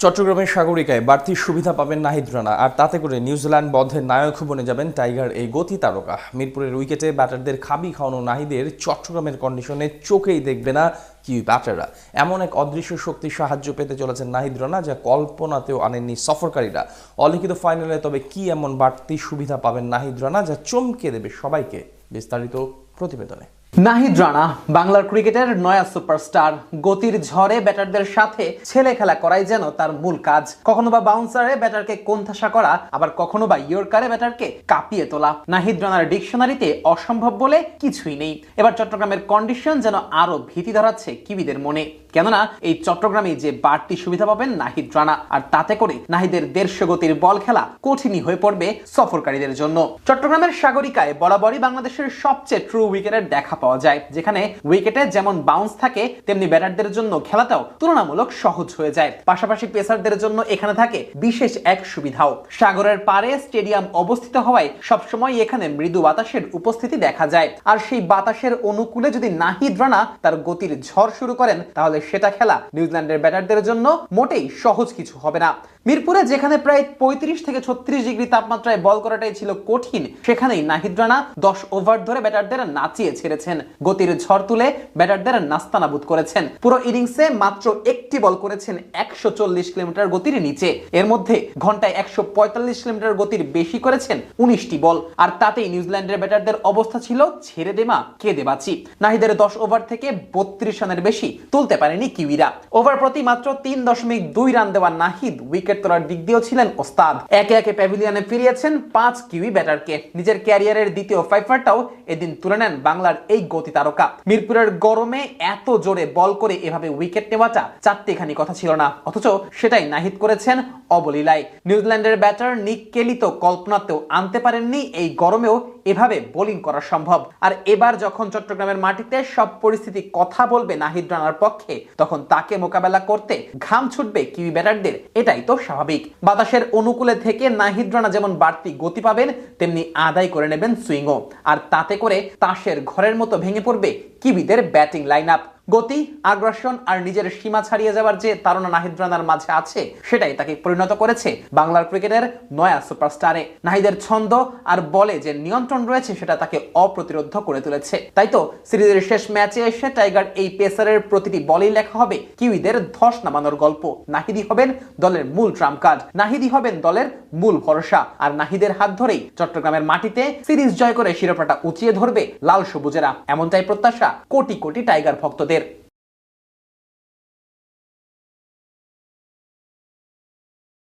চট্টগ্রামের সাগরিকায় বাড়তি সুবিধা পাবেন নাহিদ রানা, আর তাতে করে নিউজিল্যান্ড বধের নায়ক বনে যাবেন টাইগার এই গতি তারকা। মিরপুরের উইকেটে ব্যাটারদের খাবি খাওয়ানো নাহিদের চট্টগ্রামের কন্ডিশনে চোখেই দেখবে না কিউই ব্যাটাররা। এমন এক অদৃশ্য শক্তির সাহায্য পেতে চলেছেন নাহিদ রানা, যা কল্পনাতেও আনেননি সফরকারীরা। অলিখিত ফাইনালে তবে কি এমন বাড়তি সুবিধা পাবেন নাহিদ রানা, যা চমকে দেবে সবাইকে? বিস্তারিত প্রতিবেদনে। নাহিদ রানা বাংলার ক্রিকেটের নয়া সুপারস্টার। গতির ঝড়ে ব্যাটারদের সাথে ছেলে খেলা করাই যেন তার মূল কাজ। কখনো বা বাউন্সারে ব্যাটারকে কোণঠাসা করা, আবার কখনো বা ইয়র্কারে ব্যাটারকে কাঁপিয়ে তোলা। নাহিদ রানার ডিকশনারিতে অসম্ভব বলে কিছুই নেই। এবার চট্টগ্রামের কন্ডিশন যেন আরো ভীতি ধরাচ্ছে কিবিদের মনে, কেননা এই চট্টগ্রামে যে বাড়তি সুবিধা পাবেন নাহিদ রানা, আর তাতে করে নাহিদের 150 গতির বল খেলা কঠিনই হয়ে পড়বে সফরকারীদের জন্য। চট্টগ্রামের সাগরিকায় বরাবরই বাংলাদেশের সবচেয়ে ট্রু উইকেটের দেখা পাওয়া যায়, যেখানে উইকেটে যেমন বাউন্স থাকে তেমনি ব্যাটারদের জন্য খেলাটাও তুলনামূলক সহজ হয়ে যায়। পাশাপাশি পেসারদের জন্য এখানে থাকে বিশেষ এক সুবিধাও। সাগরের পারে স্টেডিয়াম অবস্থিত হওয়ায় সবসময় এখানে মৃদু বাতাসের উপস্থিতি দেখা যায়, আর সেই বাতাসের অনুকূলে যদি নাহিদ রানা তার গতির ঝড় শুরু করেন, তাহলে সেটা খেলা নিউজিল্যান্ডের ব্যাটারদের জন্য মোটেই সহজ কিছু হবে না। মিরপুরে যেখানে প্রায় 35 থেকে 36 ডিগ্রি তাপমাত্রায় বল করাটাই ছিল কঠিন, সেখানেই নাহিদ রানা 10 ওভার ধরে ব্যাটারদের নাচিয়ে ছেড়েছেন। গতির ঝড় তুলে ব্যাটারদের নাস্তানাবুদ করেছেন। পুরো ইনিংসে মাত্র একটি বল করেছেন 140 কিলোমিটার গতির নিচে। এর মধ্যে ঘন্টায় 145 কিলোমিটার গতির বেশি করেছেন 19টি বল। আর তাতেই নিউজিল্যান্ডের ব্যাটারদের অবস্থা ছিল ছেড়ে দেমা কেঁদে বাঁচি। নাহিদের 10 ওভার থেকে 32 রানের বেশি তুলতে পারেনি কিউইরা। ওভার প্রতি মাত্র 3.2 রান দেওয়া নাহিদ উইকেট তোলার দিক দিয়েও ছিলেন ওস্তাদ। একে একে প্যাভিলিয়নে ফিরিয়েছেন 5 কিউই ব্যাটারকে। নিজের ক্যারিয়ারের দ্বিতীয় ফাইফারটাও এদিন তুলে নেন বাংলার এই গতি তারকা। মিরপুরের গরমে এত জোরে বল করে এভাবে উইকেট নেওয়াটা চারটিখানি কথা ছিল না, অথচ সেটাই নাহিদ করেছেন অবলীলায়। নিউজিল্যান্ডের ব্যাটার নিক কেলি তো কল্পনাতেও আনতে পারেননি এই গরমেও এভাবে বোলিং করা সম্ভব। আর এবার যখন চট্টগ্রামের মাটিতে সব পরিস্থিতি কথা বলবে নাহিদ রানার পক্ষে, তখন তাকে মোকাবেলা করতে ঘাম ছুটবে কিউই ব্যাটারদের, এটাই তো স্বাভাবিক। বাতাসের অনুকূলে থেকে নাহিদ রানা যেমন বাড়তি গতি পাবেন, তেমনি আদায় করে নেবেন সুইংও। আর তাতে করে তাসের ঘরের মতো ভেঙে পড়বে কিবিদের ব্যাটিং লাইন আপ। গতি, আগ্রাসন আর নিজের সীমা ছাড়িয়ে যাওয়ার যে তাড়না নাহিদ রানার মাঝে আছে, সেটাই তাকে পরিণত করেছে বাংলার ক্রিকেটের নয়া সুপারস্টারে। নাহিদের ছন্দ আর বলে যে নিয়ন্ত্রণ রয়েছে, সেটা তাকে অপ্রতিরোধ্য করে তুলেছে। তাই তো সিরিজের শেষ ম্যাচে এসে টাইগার এই পেসারের প্রতিটি বলেই লেখা হবে কিউইদের ধস নামানোর গল্প। নাহিদই হবেন দলের মূল ট্রাম্প কার্ড, নাহিদই হবেন দলের মূল ভরসা। আর নাহিদের হাত ধরেই চট্টগ্রামের মাটিতে সিরিজ জয় করে শিরোপাটা উঁচিয়ে ধরবে লাল সবুজেরা, এমনটাই প্রত্যাশা কোটি কোটি টাইগার ভক্তদের।